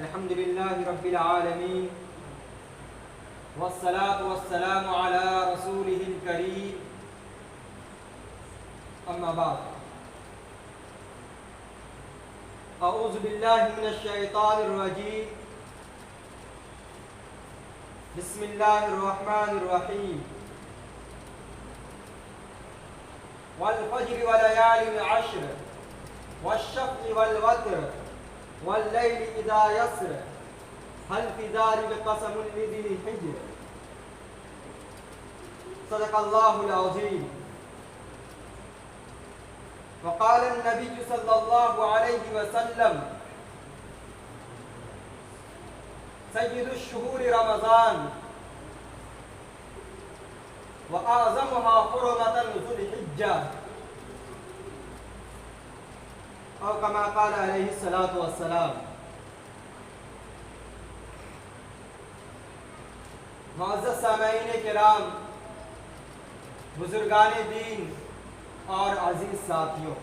الحمد لله رب العالمين والصلاة والسلام على رسوله الكريم أما بعد أعوذ بالله من الشيطان الرجيم بسم الله الرحمن الرحيم والفجر وليال عشر والشفع والوتر والليل إذا يسر هل في ذلك قسم لذي الحجر صدق الله العظيم. وقال النبي صلى الله عليه وسلم سيد الشهور رمضان وأعظمها حرمة ذو الحجة اور کما قال علیہ الصلوۃ والسلام. معزز سامعین کرام، بزرگان دین اور عزیز ساتھیوں،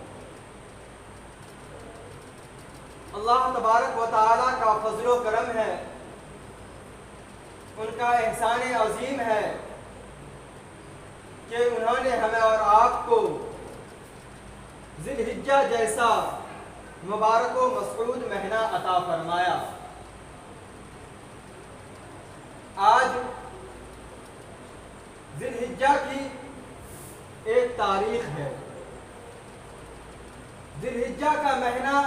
اللہ تبارک و تعالیٰ کا فضل و کرم ہے، ان کا احسان عظیم ہے کہ انہوں نے ہمیں اور آپ کو ذی الحجہ جیسا مبارک و مسعود مہینہ عطا فرمایا. آج ذی الحجہ کی ایک تاریخ ہے. ذی الحجہ کا مہینہ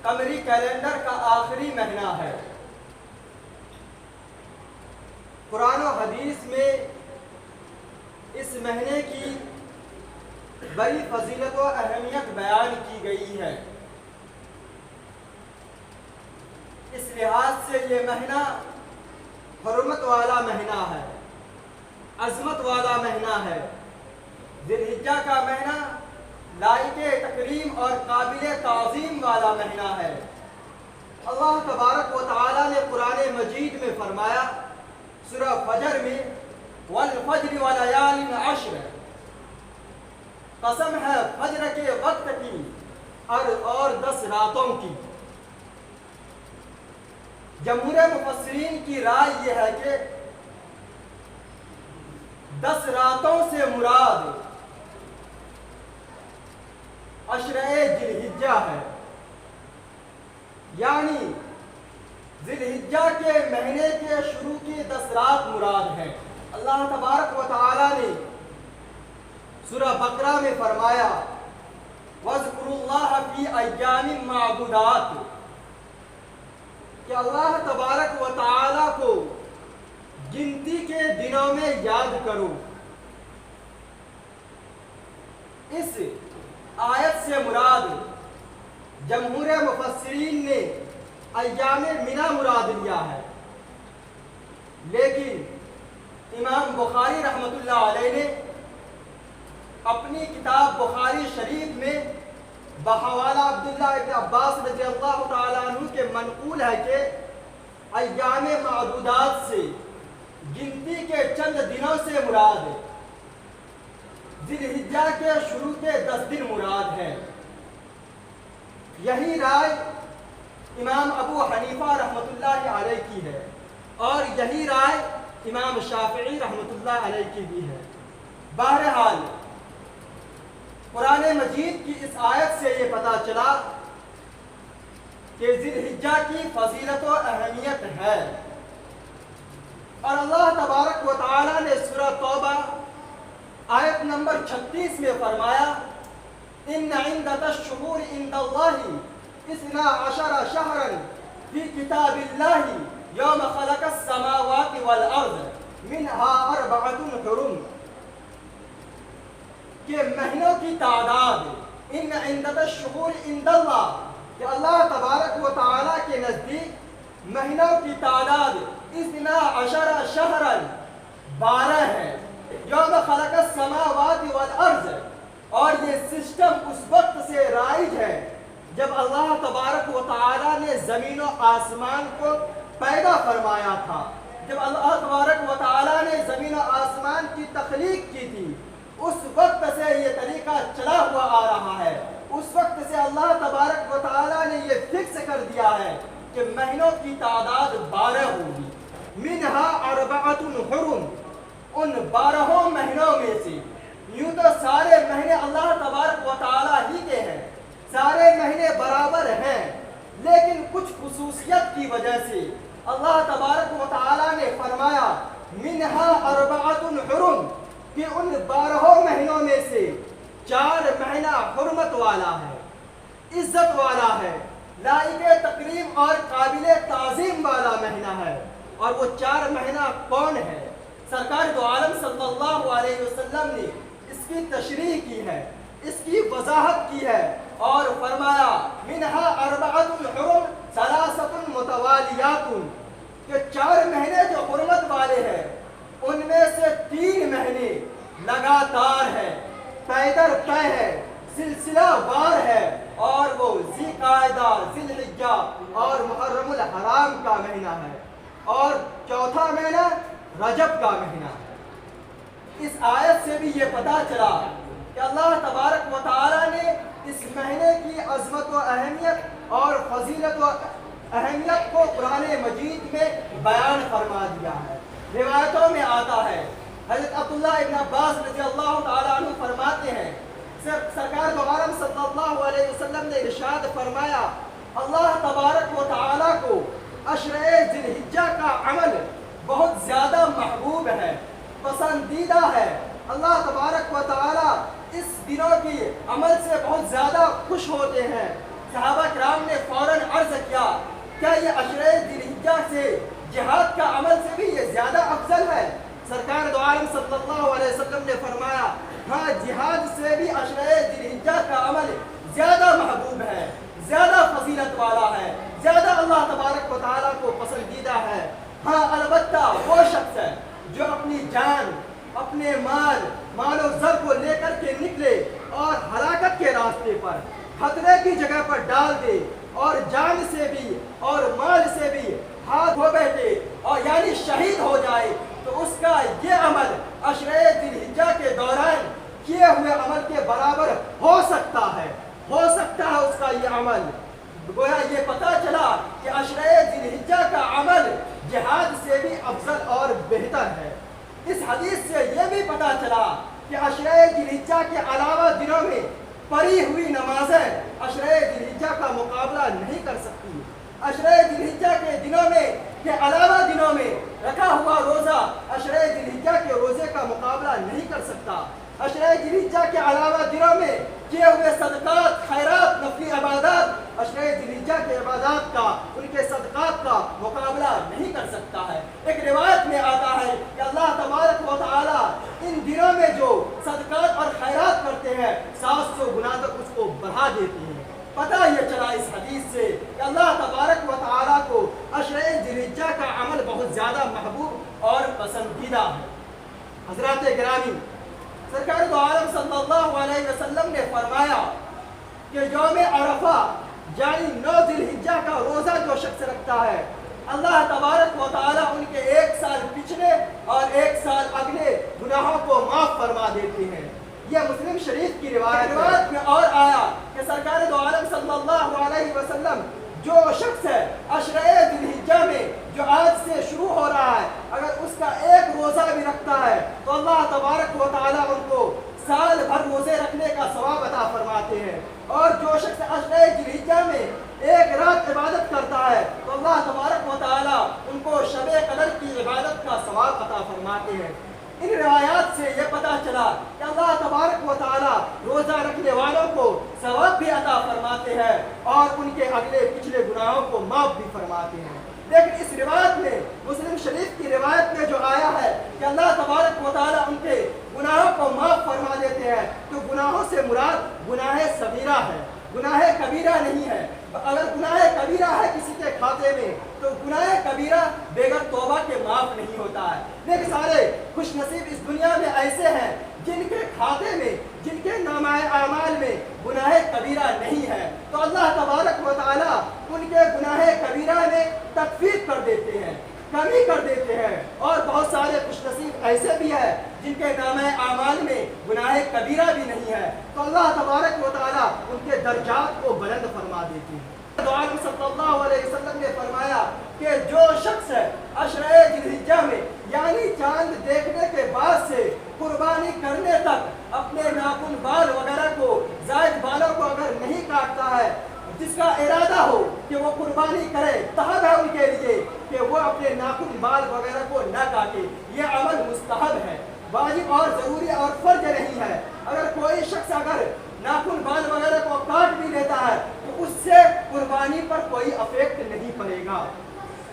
قمری کیلنڈر کا آخری مہینہ ہے. قرآن و حدیث میں اس مہینے کی بڑی فضیلت و اہمیت بیان کی گئی ہے. اس لحاظ سے یہ مہینہ حرمت والا مہینہ ہے، عظمت والا مہینہ ہے. ذی الحجہ کا مہینہ لائق تکریم اور قابل تعظیم والا مہینہ ہے. اللہ تبارک و تعالی نے قرآن مجید میں فرمایا سورہ فجر میں والفجر ولیال عشر، قسم ہے فجر کے وقت کی اور 10 راتوں کی. جمہور مفسرین کی رائے یہ ہے کہ 10 راتوں سے مراد عشر ذی الحجہ ہے، یعنی ذی الحجہ کے مہینے کے شروع کی 10 رات مراد ہے. اللہ تبارک و تعالی نے سورہ بقرہ میں فرمایا وَاذْكُرُوا اللَّهَ فِي أَيَّامٍ مَّعْدُودَاتٍ کہ اللہ تبارک و تعالی کو گنتی کے دنوں میں یاد کرو. اس آیت سے مراد جمہور مفسرین نے ایام منی مراد لیا ہے، لیکن امام بخاری رحمۃ اللہ علیہ نے اپنی کتاب بخاری شریف میں بحوالہ عبداللہ ابن عباس رضی اللہ تعالیٰ عنہ کے منقول ہے کہ ایام معدودات سے گنتی کے چند دنوں سے مراد ذی الحجہ کے شروع کے 10 دن مراد ہے. یہی رائے امام ابو حنیفہ رحمۃ اللہ علیہ کی ہے اور یہی رائے امام شافعی رحمۃ اللہ علیہ کی بھی ہے. بہرحال قرآن مجید کی اس آیت سے یہ پتہ چلا کہ ذی الحجہ کی فضیلت و اہمیت ہے. اور اللہ تبارک و تعالی نے سورہ توبہ آیت نمبر 36 میں فرمایا ان عدۃ الشہور عند اللہ 12 شہرا فی کتاب اللہ یوم خلق السماوات والارض منها 4 حرم کہ مہینوں کی تعداد ان عدۃ الشہور عند اللہ کہ اللہ تبارک و تعالی کے نزدیک مہینوں کی تعداد 12 شہرا 12 ہے. یوم خلق السماوات والارض، اور یہ سسٹم اس وقت سے رائج ہے جب اللہ تبارک و تعالی نے زمین و آسمان کو پیدا فرمایا تھا. جب اللہ تبارک و تعالی نے زمین و آسمان کی تخلیق کی تھی اس وقت سے یہ طریقہ چلا ہوا آ رہا ہے. اس وقت سے اللہ تبارک و تعالی نے یہ فکس کر کہ مہینوں کی تعداد 12 ہوگی. منہا اربعۃ حرم، ان 12 مہینوں میں سے. یوں تو سارے مہینے اللہ تبارک و تعالیٰ ہی کے ہیں، سارے مہینے برابر ہیں، لیکن کچھ خصوصیت کی وجہ سے اللہ تبارک و تعالیٰ نے فرمایا منہا اربعۃ حرم، کہ ان 12 مہینوں میں سے 4 مہینہ حرمت والا ہے، عزت والا ہے، لائق تکریم اور قابل تعظیم والا مہینہ ہے. اور وہ 4 مہینہ کون ہے؟ سرکار دو عالم صلی اللہ علیہ وسلم نے اس کی تشریح کی ہے، اس کی وضاحت کی ہے اور فرمایا منہا اربعۃ حرم ثلاثۃ متوالیات، کہ 4 مہینے جو حرمت والے ہیں ان میں سے 3 مہینے لگاتار ہے، پے در پے ہے، سلسلہ وار ہے، اور وہ ذی قعدہ، ذی الحجہ اور محرم الحرام کا مہینہ ہے، اور چوتھا مہینہ رجب کا مہینہ ہے. اس آیت سے بھی یہ پتہ چلا کہ اللہ تبارک و تعالیٰ نے اس مہینے کی عظمت و اہمیت اور فضیلت و اہمیت کو قرآن مجید میں بیان فرما دیا ہے. روایتوں میں آتا ہے، حضرت عبداللہ ابن عباس رضی اللہ تعالیٰ عنہ فرماتے ہیں، سرکار دو عالم صلی اللہ علیہ وسلم نے ارشاد فرمایا اللہ تبارک و تعالیٰ کو عشر ذی الحجہ کا عمل بہت زیادہ محبوب ہے، پسندیدہ ہے. اللہ تبارک و تعالیٰ اس دنوں کی عمل سے بہت زیادہ خوش ہوتے ہیں. صحابہ کرام نے فوراً عرض کیا کیا یہ عشر ذی الحجہ سے جہاد کا عمل سے بھی یہ زیادہ افضل ہے؟ سرکار دو عالم صلی اللہ علیہ وسلم نے فرمایا ہاں، جہاد سے بھی عشر ذی الحجہ کا عمل زیادہ محبوب ہے، زیادہ فضیلت والا ہے، زیادہ اللہ تبارک و تعالیٰ کو پسندیدہ ہے. ہاں البتہ وہ شخص ہے جو اپنی جان، اپنے مال و زر کو لے کر کے نکلے اور ہلاکت کے راستے پر خطرے کی جگہ پر ڈال دے اور جان سے بھی اور مال سے بھی ہاتھ دھو بیٹھے اور یعنی شہید ہو جائے، تو اس کا یہ عمل عشر ذی الحجہ کے دوران کیے ہوئے عمل کے برابر ہو سکتا ہے اس کا یہ عمل. گویا یہ پتہ چلا کہ عشر ذی الحجہ کا عمل جہاد سے بھی افضل اور بہتر ہے. اس حدیث سے یہ بھی پتہ چلا کہ عشر ذی الحجہ کے علاوہ دنوں میں پڑھی ہوئی نمازیں عشر ذی الحجہ کا مقابلہ نہیں کر سکتی. عشر ذی الحجہ کے دنوں میں کے علاوہ دنوں میں رکھا ہوا روزہ عشر ذی الحجہ کے روزے کا مقابلہ نہیں کر سکتا. عشر ذی الحجہ کے علاوہ دنوں میں کیے ہوئے صدقات، خیرات، نفلی عبادات عشر ذی الحجہ کے عبادات کا، ان کے صدقات کا مقابلہ نہیں کر سکتا ہے. ایک روایت میں آتا ہے کہ اللہ تبارک و تعالیٰ ان دنوں میں جو صدقات اور خیرات کرتے ہیں 700 گنا تک اس کو بڑھا دیتے ہیں. پتہ یہ چلا اس حدیث سے کہ اللہ تبارک و تعالیٰ کو عشر ذی الحجہ کا عمل بہت زیادہ محبوب اور پسندیدہ ہے. حضرات گرامی، سرکار دو عالم صلی اللہ علیہ وسلم نے فرمایا کہ یوم عرفہ یعنی 9 ذی الحجہ کا روزہ جو شخص رکھتا ہے، اللہ تبارک و تعالیٰ ان کے 1 سال پچھلے اور 1 سال اگلے گناہوں کو معاف فرما دیتے ہیں. یہ مسلم شریف کی روایت میں اور آیا کہ سرکار دو عالم صلی اللہ علیہ وسلم جو شخص ہے عشر ذی الحجہ میں جو آج سے شروع ہو رہا ہے، اگر اس کا 1 روزہ بھی رکھتا ہے تو اللہ تبارک و تعالیٰ ان کو سال بھر روزے رکھنے کا ثواب عطا فرماتے ہیں. اور جو شخص عشر ذی الحجہ میں 1 رات عبادت کرتا ہے تو اللہ تبارک و تعالیٰ ان کو شب قدر کی عبادت کا ثواب عطا فرماتے ہیں. ان روایات سے یہ پتہ چلا کہ اللہ تبارک و تعالیٰ روزہ رکھنے والوں کو ثواب بھی عطا فرماتے ہیں اور ان کے اگلے پچھلے گناہوں کو معاف بھی فرماتے ہیں. لیکن اس روایت میں مسلم شریف کی روایت میں جو آیا ہے کہ اللہ تبارک و تعالیٰ ان کے گناہوں کو معاف فرما دیتے ہیں، تو گناہوں سے مراد گناہ صغیرہ ہے، گناہ کبیرہ نہیں ہے. اگر گناہ کبیرہ ہے کسی کے کھاتے میں تو گناہ کبیرہ بغیر توبہ کے معاف نہیں ہوتا ہے. لیکن سارے خوش نصیب اس دنیا میں ایسے ہیں جن کے کھاتے میں، جن کے نامہ اعمال میں گناہ کبیرہ نہیں ہے، تو اللہ تبارک و تعالیٰ ان کے گناہ کبیرہ میں تخفیف کر دیتے ہیں، کمی کر دیتے ہیں. اور بہت سارے خوش نصیب ایسے بھی ہیں جن کے نامہ اعمال میں گناہ کبیرہ بھی نہیں ہے، تو اللہ تبارک و تعالیٰ ان کے درجات کو بلند فرما دیتے ہیں. دو عالم صلی اللہ علیہ وسلم نے فرمایا کہ جو شخص عشرہ ذوالحجہ میں یعنی چاند دیکھنے کے بعد سے قربانی کرنے تک اپنے ناخن بال وغیرہ کو زائد بالوں کو اگر نہیں کاٹتا ہے، جس کا ارادہ ہو کہ وہ قربانی کرے، تحب ہے ان کے لیے کہ وہ اپنے ناخن بال وغیرہ کو نہ کاٹے۔ یہ عمل مستحب ہے، واجب اور ضروری اور فرض نہیں ہے۔ اگر کوئی شخص اگر ناخن بال وغیرہ کو کاٹ بھی لیتا ہے تو اس سے قربانی پر کوئی افیکٹ نہیں پڑے گا۔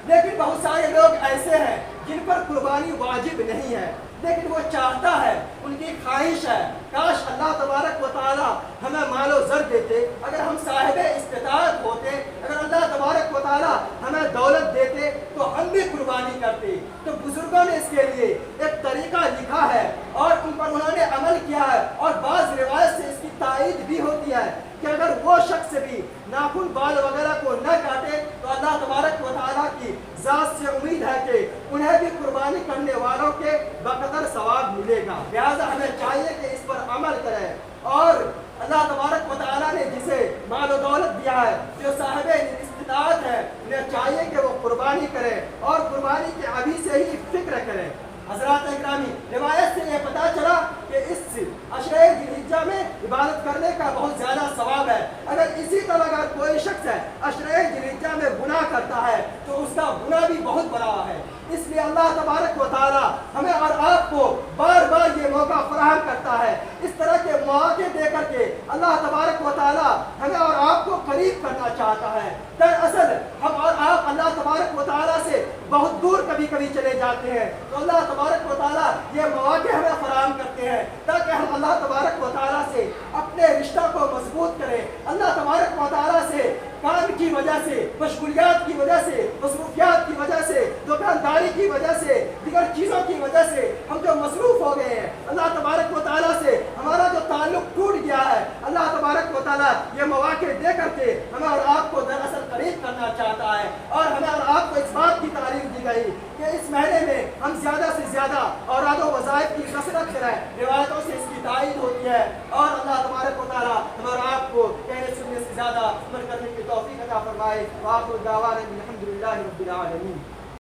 لیکن بہت سارے لوگ ایسے ہیں جن پر قربانی واجب نہیں ہے، لیکن وہ چاہتا ہے، ان کی خواہش ہے کاش اللہ تبارک و تعالی ہمیں مال و زر دیتے، اگر ہم صاحب استطاعت ہوتے، اگر اللہ تبارک و تعالی ہمیں دولت دیتے تو ہم بھی قربانی کرتے۔ تو بزرگوں نے اس کے لیے ایک طریقہ لکھا ہے اور ان پر انہوں نے عمل کیا ہے، اور بعض روایت سے اس کی تائید بھی ہوتی ہے کہ اگر وہ شخص بھی ناخن بال وغیرہ کو نہ کاٹے تو اللہ تبارک و تعالیٰ کی ذات سے امید ہے کہ انہیں بھی قربانی کرنے والوں کے بقدر ثواب ملے گا۔ لہٰذا ہمیں چاہیے کہ اس پر عمل کریں، اور اللہ تبارک و تعالیٰ نے جسے مال و دولت دیا ہے، جو صاحب استطاعت ہے، انہیں چاہیے کہ وہ قربانی کریں اور قربانی کے ابھی سے ہی فکر کریں۔ حضرات اکرامی، روایت سے یہ پتہ چلا کہ اس عشرہ ذوالحجہ میں عبادت کرنے کا بہت زیادہ ثواب ہے۔ اگر اسی طرح اگر کوئی شخص ہے عشرہ ذوالحجہ میں گناہ کرتا ہے تو اس کا گناہ بھی بہت بڑا ہے۔ اس لیے اللہ تبارک و تعالی ہمیں اور آپ کو بار بار یہ موقع فراہم کرتا ہے۔ اس طرح کے مواقع دے کر کے اللہ تبارک و تعالی ہمیں اور آپ کو قریب کرنا چاہتا ہے۔ دراصل ہم اور آپ اللہ تبارک و تعالی سے بہت دور کبھی کبھی چلے جاتے ہیں، تو اللہ تبارک و تعالی یہ مواقع ہمیں فراہم کرتے ہیں تاکہ ہم اللہ تبارک و تعالی سے اپنے رشتہ کو مضبوط کریں۔ اللہ تبارک و تعالی سے کام کی وجہ سے، مشغولیات کی وجہ سے، مصروفیات کی وجہ سے، دکانداری کی وجہ سے، دیگر چیزوں کی وجہ سے ہم جو مصروف ہو گئے ہیں، اللہ تبارک و تعالیٰ سے ہمارا جو تعلق ٹوٹ گیا ہے، اللہ تبارک و تعالیٰ یہ مواقع دے کر کے ہمیں اور آپ کو دراصل قریب کرنا چاہتا ہے، اور ہمیں اور آپ کو اس بات کی تعلیم دی گئی کہ اس مہینے میں ہم زیادہ سے زیادہ اوراد و وظائف کی کثرت کریں۔ روایتوں سے اس کی تائید ہوتی ہے، اور اللہ تبارک و تعالیٰ ہمیں اور آپ کو کہنے سننے سے زیادہ عمل کرنے کی توفیق عطا فرمائے۔ وآخر دعوانا الحمد للہ رب العالمین۔